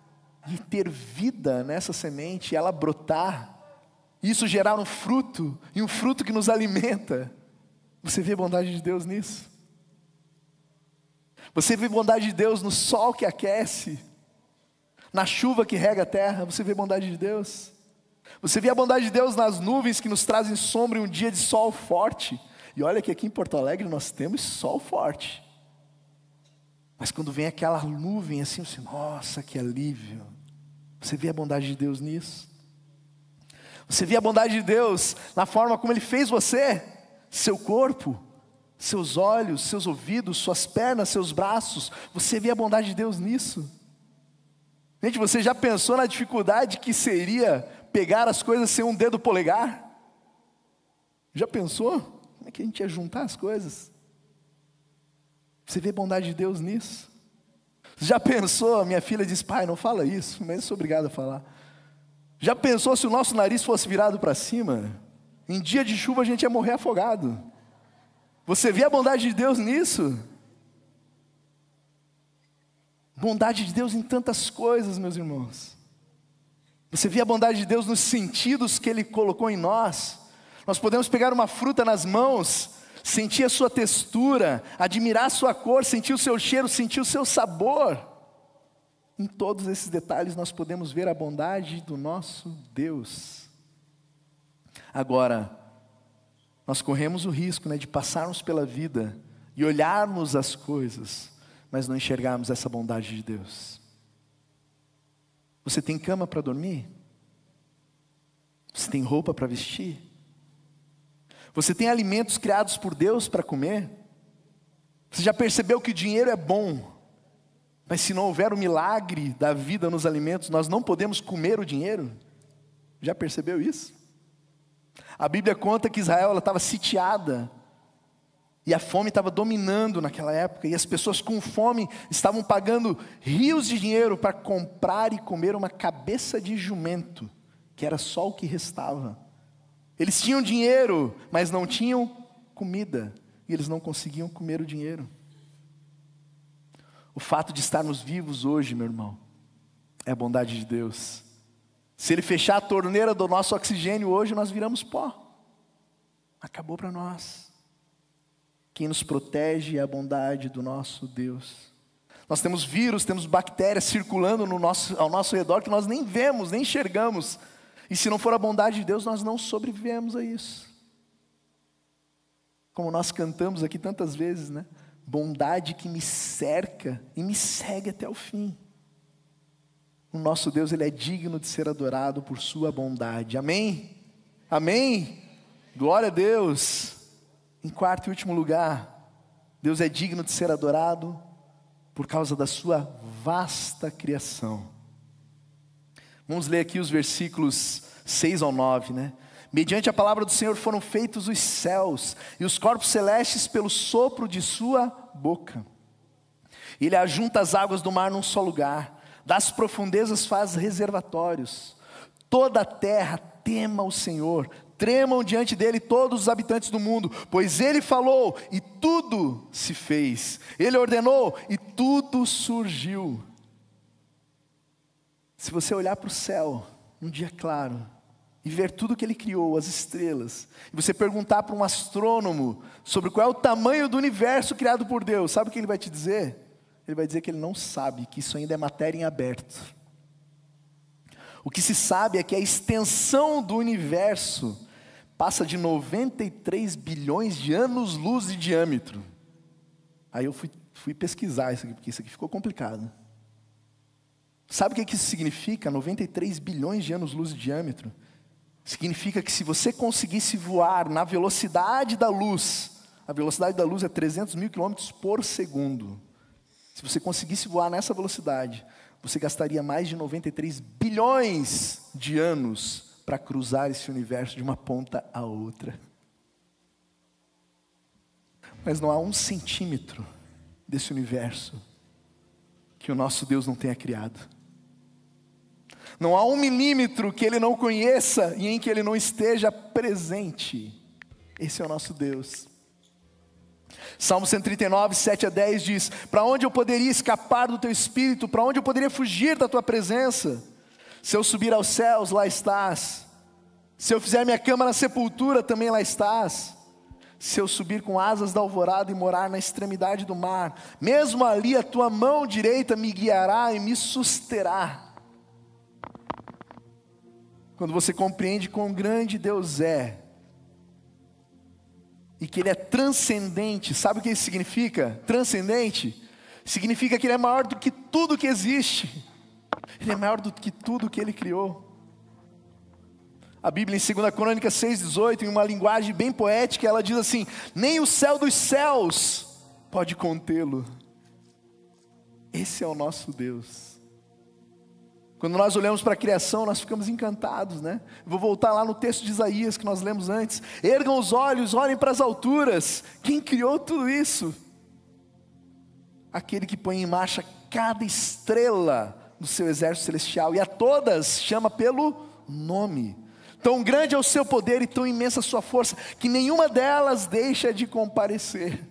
e ter vida nessa semente, e ela brotar, e isso gerar um fruto, e um fruto que nos alimenta. Você vê a bondade de Deus nisso? Você vê a bondade de Deus no sol que aquece, na chuva que rega a terra? Você vê a bondade de Deus? Você vê a bondade de Deus nas nuvens que nos trazem sombra em um dia de sol forte? E olha que aqui em Porto Alegre nós temos sol forte. Mas quando vem aquela nuvem assim, você, nossa, que alívio. Você vê a bondade de Deus nisso? Você vê a bondade de Deus na forma como Ele fez você, seu corpo, seus olhos, seus ouvidos, suas pernas, seus braços. Você vê a bondade de Deus nisso? Gente, você já pensou na dificuldade que seria pegar as coisas sem um dedo polegar? Já pensou? Como é que a gente ia juntar as coisas? Você vê a bondade de Deus nisso? Já pensou? Minha filha diz: pai, não fala isso, mas eu sou obrigado a falar. Já pensou se o nosso nariz fosse virado para cima? Em dia de chuva a gente ia morrer afogado. Você vê a bondade de Deus nisso? Bondade de Deus em tantas coisas, meus irmãos. Você vê a bondade de Deus nos sentidos que Ele colocou em nós. Nós podemos pegar uma fruta nas mãos, sentir a sua textura, admirar a sua cor, sentir o seu cheiro, sentir o seu sabor. Em todos esses detalhes nós podemos ver a bondade do nosso Deus. Agora, nós corremos o risco, de passarmos pela vida e olharmos as coisas, mas não enxergarmos essa bondade de Deus. Você tem cama para dormir? Você tem roupa para vestir? Você tem alimentos criados por Deus para comer? Você já percebeu que o dinheiro é bom, mas se não houver o milagre da vida nos alimentos, nós não podemos comer o dinheiro? Já percebeu isso? A Bíblia conta que Israel estava sitiada, e a fome estava dominando naquela época, e as pessoas com fome estavam pagando rios de dinheiro para comprar e comer uma cabeça de jumento, que era só o que restava. Eles tinham dinheiro, mas não tinham comida, e eles não conseguiam comer o dinheiro. O fato de estarmos vivos hoje, meu irmão, é a bondade de Deus. Se Ele fechar a torneira do nosso oxigênio hoje, nós viramos pó. Acabou para nós. Quem nos protege é a bondade do nosso Deus. Nós temos vírus, temos bactérias circulando ao nosso redor que nós nem vemos, nem enxergamos. E se não for a bondade de Deus, nós não sobrevivemos a isso. Como nós cantamos aqui tantas vezes, né? Bondade que me cerca e me segue até o fim. O nosso Deus, Ele é digno de ser adorado por sua bondade. Amém? Amém? Glória a Deus. Em quarto e último lugar, Deus é digno de ser adorado por causa da sua vasta criação. Vamos ler aqui os versículos 6 ao 9, né? Mediante a palavra do Senhor foram feitos os céus e os corpos celestes pelo sopro de sua boca. Ele ajunta as águas do mar num só lugar, das profundezas faz reservatórios. Toda a terra tema o Senhor, tremam diante dele todos os habitantes do mundo, pois ele falou e tudo se fez, ele ordenou e tudo surgiu. Se você olhar para o céu, num dia claro, e ver tudo que ele criou, as estrelas, e você perguntar para um astrônomo sobre qual é o tamanho do universo criado por Deus, sabe o que ele vai te dizer? Ele vai dizer que ele não sabe, que isso ainda é matéria em aberto. O que se sabe é que a extensão do universo passa de 93 bilhões de anos-luz de diâmetro. Aí eu fui pesquisar isso aqui, porque isso aqui ficou complicado. Sabe o que isso significa? 93 bilhões de anos-luz de diâmetro. Significa que se você conseguisse voar na velocidade da luz, a velocidade da luz é 300 mil quilômetros por segundo. Se você conseguisse voar nessa velocidade, você gastaria mais de 93 bilhões de anos para cruzar esse universo de uma ponta a outra. Mas não há 1 centímetro desse universo que o nosso Deus não tenha criado. Não há 1 milímetro que Ele não conheça e em que Ele não esteja presente. Esse é o nosso Deus. Salmo 139, 7 a 10 diz: para onde eu poderia escapar do Teu Espírito? Para onde eu poderia fugir da Tua presença? Se eu subir aos céus, lá estás. Se eu fizer minha cama na sepultura, também lá estás. Se eu subir com asas da alvorada e morar na extremidade do mar, mesmo ali a Tua mão direita me guiará e me susterá. Quando você compreende quão grande Deus é, e que Ele é transcendente, sabe o que isso significa? Transcendente significa que Ele é maior do que tudo que existe. Ele é maior do que tudo que Ele criou. A Bíblia em 2 Crônicas 6,18, em uma linguagem bem poética, ela diz assim: nem o céu dos céus pode contê-lo. Esse é o nosso Deus. Quando nós olhamos para a criação, nós ficamos encantados, né? Vou voltar lá no texto de Isaías que nós lemos antes. Ergam os olhos, olhem para as alturas. Quem criou tudo isso? Aquele que põe em marcha cada estrela do seu exército celestial, e a todas chama pelo nome. Tão grande é o seu poder e tão imensa a sua força, que nenhuma delas deixa de comparecer.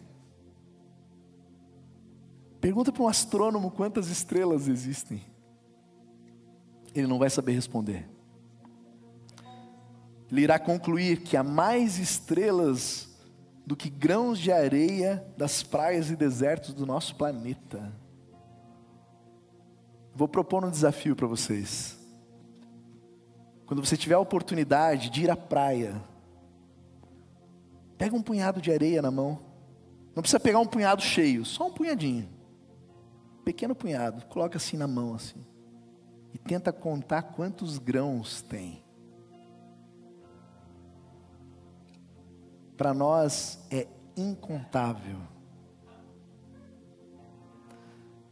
Pergunta para um astrônomo quantas estrelas existem. Ele não vai saber responder. Ele irá concluir que há mais estrelas do que grãos de areia das praias e desertos do nosso planeta. Vou propor um desafio para vocês. Quando você tiver a oportunidade de ir à praia, pega um punhado de areia na mão. Não precisa pegar um punhado cheio, só um punhadinho. Pequeno punhado, coloca assim na mão assim. E tenta contar quantos grãos tem. Para nós é incontável.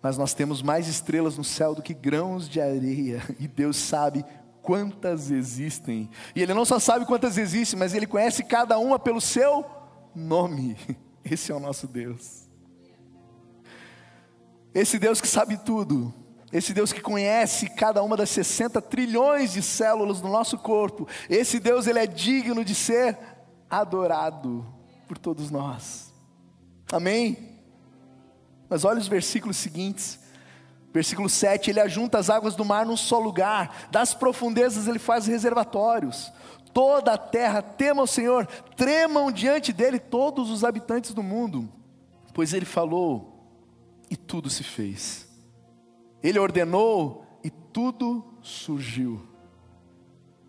Mas nós temos mais estrelas no céu do que grãos de areia. E Deus sabe quantas existem. E Ele não só sabe quantas existem, mas Ele conhece cada uma pelo seu nome. Esse é o nosso Deus. Esse Deus que sabe tudo. Esse Deus que conhece cada uma das 60 trilhões de células do nosso corpo. Esse Deus, Ele é digno de ser adorado por todos nós. Amém? Mas olha os versículos seguintes. Versículo 7, Ele ajunta as águas do mar num só lugar. Das profundezas Ele faz reservatórios. Toda a terra tema o Senhor. Tremam diante dEle todos os habitantes do mundo. Pois Ele falou e tudo se fez. Ele ordenou e tudo surgiu.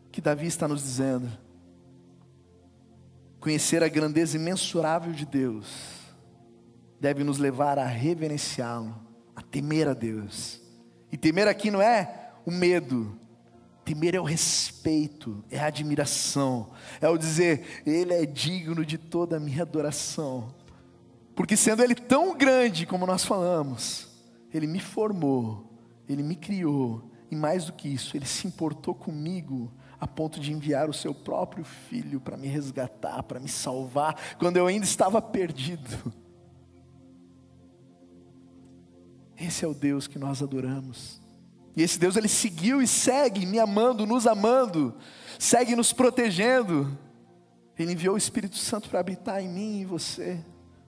O que Davi está nos dizendo? Conhecer a grandeza imensurável de Deus deve nos levar a reverenciá-lo, a temer a Deus. E temer aqui não é o medo. Temer é o respeito, é a admiração, é o dizer, Ele é digno de toda a minha adoração. Porque sendo Ele tão grande como nós falamos, Ele me formou, Ele me criou, e mais do que isso, Ele se importou comigo, a ponto de enviar o seu próprio Filho para me resgatar, para me salvar, quando eu ainda estava perdido. Esse é o Deus que nós adoramos. E esse Deus, Ele seguiu e segue me amando, nos amando, segue nos protegendo. Ele enviou o Espírito Santo para habitar em mim e em você,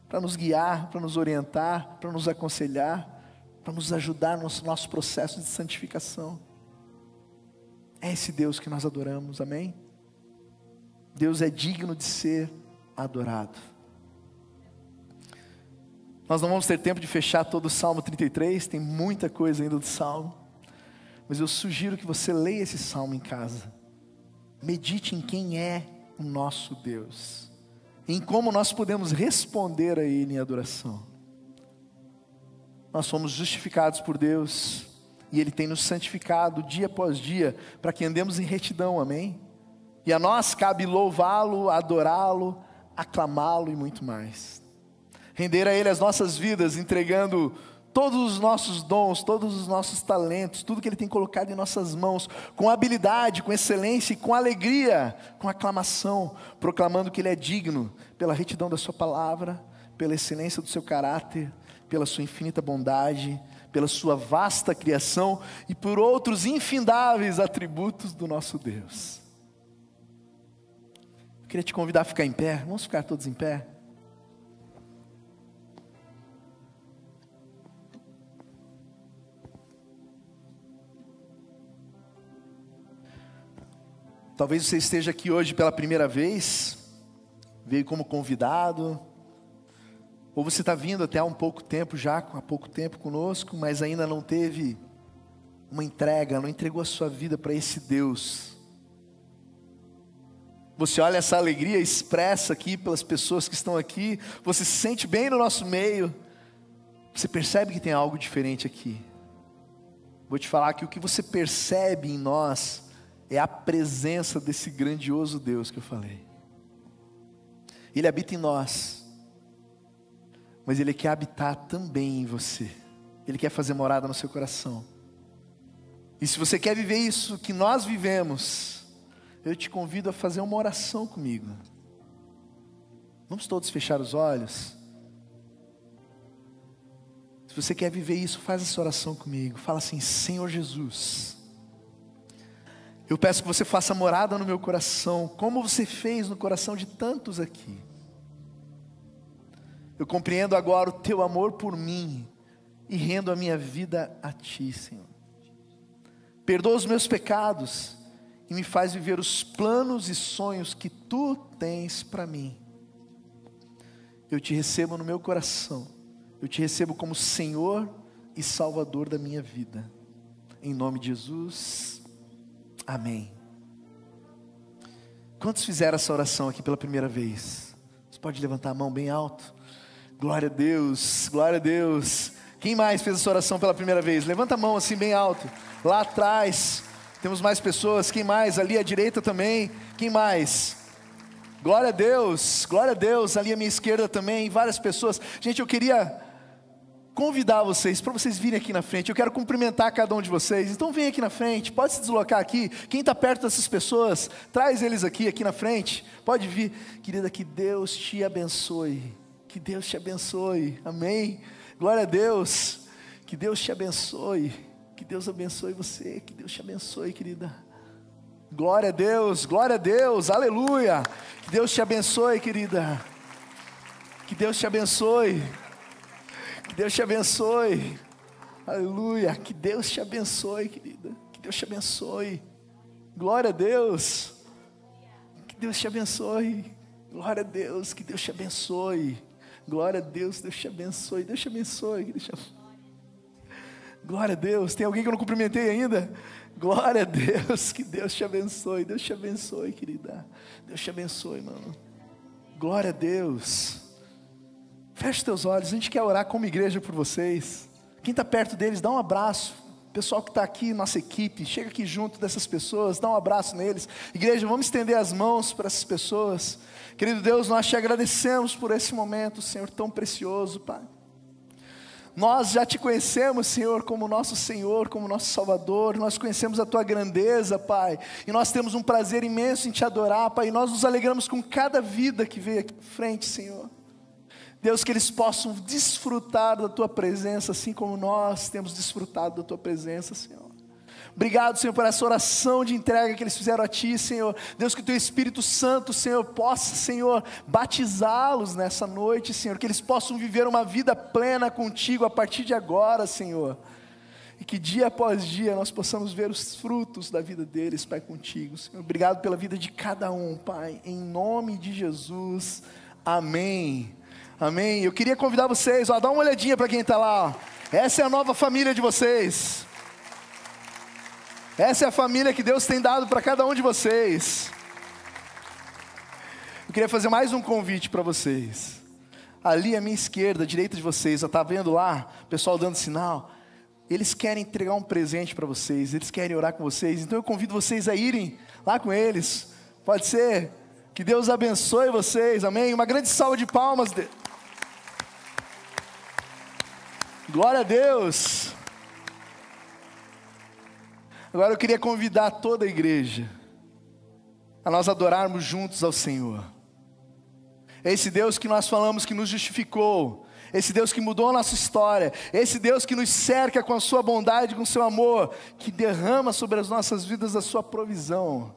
para nos guiar, para nos orientar, para nos aconselhar, para nos ajudar no nosso processo de santificação. É esse Deus que nós adoramos, amém? Deus é digno de ser adorado. Nós não vamos ter tempo de fechar todo o Salmo 33, tem muita coisa ainda do Salmo, mas eu sugiro que você leia esse Salmo em casa, medite em quem é o nosso Deus, em como nós podemos responder a Ele em adoração. Nós somos justificados por Deus, e Ele tem nos santificado dia após dia, para que andemos em retidão, amém? E a nós cabe louvá-lo, adorá-lo, aclamá-lo e muito mais. Render a Ele as nossas vidas, entregando todos os nossos dons, todos os nossos talentos, tudo que Ele tem colocado em nossas mãos, com habilidade, com excelência e com alegria, com aclamação, proclamando que Ele é digno, pela retidão da sua palavra, pela excelência do seu caráter, pela sua infinita bondade, pela sua vasta criação e por outros infindáveis atributos do nosso Deus. Eu queria te convidar a ficar em pé, vamos ficar todos em pé? Talvez você esteja aqui hoje pela primeira vez, veio como convidado, ou você está vindo até há pouco tempo conosco, mas ainda não teve uma entrega, não entregou a sua vida para esse Deus. Você olha essa alegria expressa aqui pelas pessoas que estão aqui, você se sente bem no nosso meio, você percebe que tem algo diferente aqui. Vou te falar que o que você percebe em nós é a presença desse grandioso Deus que eu falei. Ele habita em nós, mas Ele quer habitar também em você. Ele quer fazer morada no seu coração. E se você quer viver isso que nós vivemos, eu te convido a fazer uma oração comigo. Vamos todos fechar os olhos? Se você quer viver isso, faz essa oração comigo. Fala assim: Senhor Jesus, eu peço que você faça morada no meu coração, como você fez no coração de tantos aqui. Eu compreendo agora o teu amor por mim e rendo a minha vida a ti, Senhor. Perdoa os meus pecados e me faz viver os planos e sonhos que tu tens para mim. Eu te recebo no meu coração, eu te recebo como Senhor e Salvador da minha vida. Em nome de Jesus. Amém. Quantos fizeram essa oração aqui pela primeira vez? Você pode levantar a mão bem alto? Glória a Deus, glória a Deus. Quem mais fez essa oração pela primeira vez? Levanta a mão assim bem alto. Lá atrás, temos mais pessoas. Quem mais? Ali à direita também. Quem mais? Glória a Deus, ali à minha esquerda também. Várias pessoas. Gente, eu queria convidar vocês, para vocês virem aqui na frente. Eu quero cumprimentar cada um de vocês. Então vem aqui na frente, pode se deslocar aqui. Quem está perto dessas pessoas, traz eles aqui na frente. Pode vir. Querida, que Deus te abençoe. Que Deus te abençoe. Amém. Glória a Deus. Que Deus te abençoe. Que Deus abençoe você. Que Deus te abençoe, querida. Glória a Deus. Glória a Deus. Aleluia. Que Deus te abençoe, querida. Que Deus te abençoe. Que Deus te abençoe. Aleluia. Que Deus te abençoe, querida. Que Deus te abençoe. Glória a Deus. Que Deus te abençoe. Glória a Deus. Que Deus te abençoe. Glória a Deus. Deus te abençoe. Deus te abençoe. Glória a Deus. Tem alguém que eu não cumprimentei ainda? Glória a Deus. Que Deus te abençoe. Deus te abençoe, querida. Deus te abençoe, mano. Glória a Deus. Feche teus olhos, a gente quer orar como igreja por vocês. Quem está perto deles, dá um abraço. O pessoal que está aqui, nossa equipe, chega aqui junto dessas pessoas, dá um abraço neles. Igreja, vamos estender as mãos para essas pessoas. Querido Deus, nós te agradecemos por esse momento, Senhor, tão precioso, Pai. Nós já te conhecemos, Senhor, como nosso Senhor, como nosso Salvador. Nós conhecemos a Tua grandeza, Pai. E nós temos um prazer imenso em Te adorar, Pai. E nós nos alegramos com cada vida que veio aqui à frente, Senhor. Deus, que eles possam desfrutar da Tua presença, assim como nós temos desfrutado da Tua presença, Senhor. Obrigado, Senhor, por essa oração de entrega que eles fizeram a Ti, Senhor. Deus, que o Teu Espírito Santo, Senhor, possa, Senhor, batizá-los nessa noite, Senhor. Que eles possam viver uma vida plena contigo a partir de agora, Senhor. E que dia após dia nós possamos ver os frutos da vida deles, Pai, contigo, Senhor. Obrigado pela vida de cada um, Pai. Em nome de Jesus. Amém. Amém. Eu queria convidar vocês, dá uma olhadinha para quem está lá. Essa é a nova família de vocês. Essa é a família que Deus tem dado para cada um de vocês. Eu queria fazer mais um convite para vocês. Ali à minha esquerda, à direita de vocês, está vendo lá, o pessoal dando sinal. Eles querem entregar um presente para vocês, eles querem orar com vocês. Então eu convido vocês a irem lá com eles. Pode ser? Que Deus abençoe vocês, amém? Uma grande salva de palmas. Glória a Deus. Agora eu queria convidar toda a igreja a nós adorarmos juntos ao Senhor. Esse Deus que nós falamos que nos justificou, esse Deus que mudou a nossa história, esse Deus que nos cerca com a sua bondade, com o seu amor, que derrama sobre as nossas vidas a sua provisão.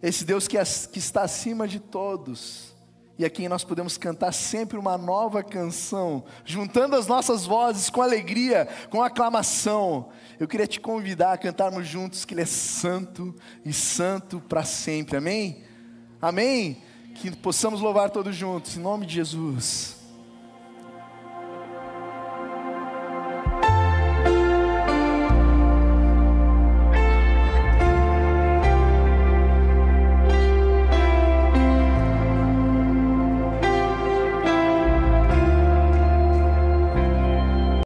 Esse Deus que está acima de todos, e a quem nós podemos cantar sempre uma nova canção, juntando as nossas vozes com alegria, com aclamação. Eu queria te convidar a cantarmos juntos que Ele é santo e santo para sempre, amém? Amém? Que possamos louvar todos juntos, em nome de Jesus.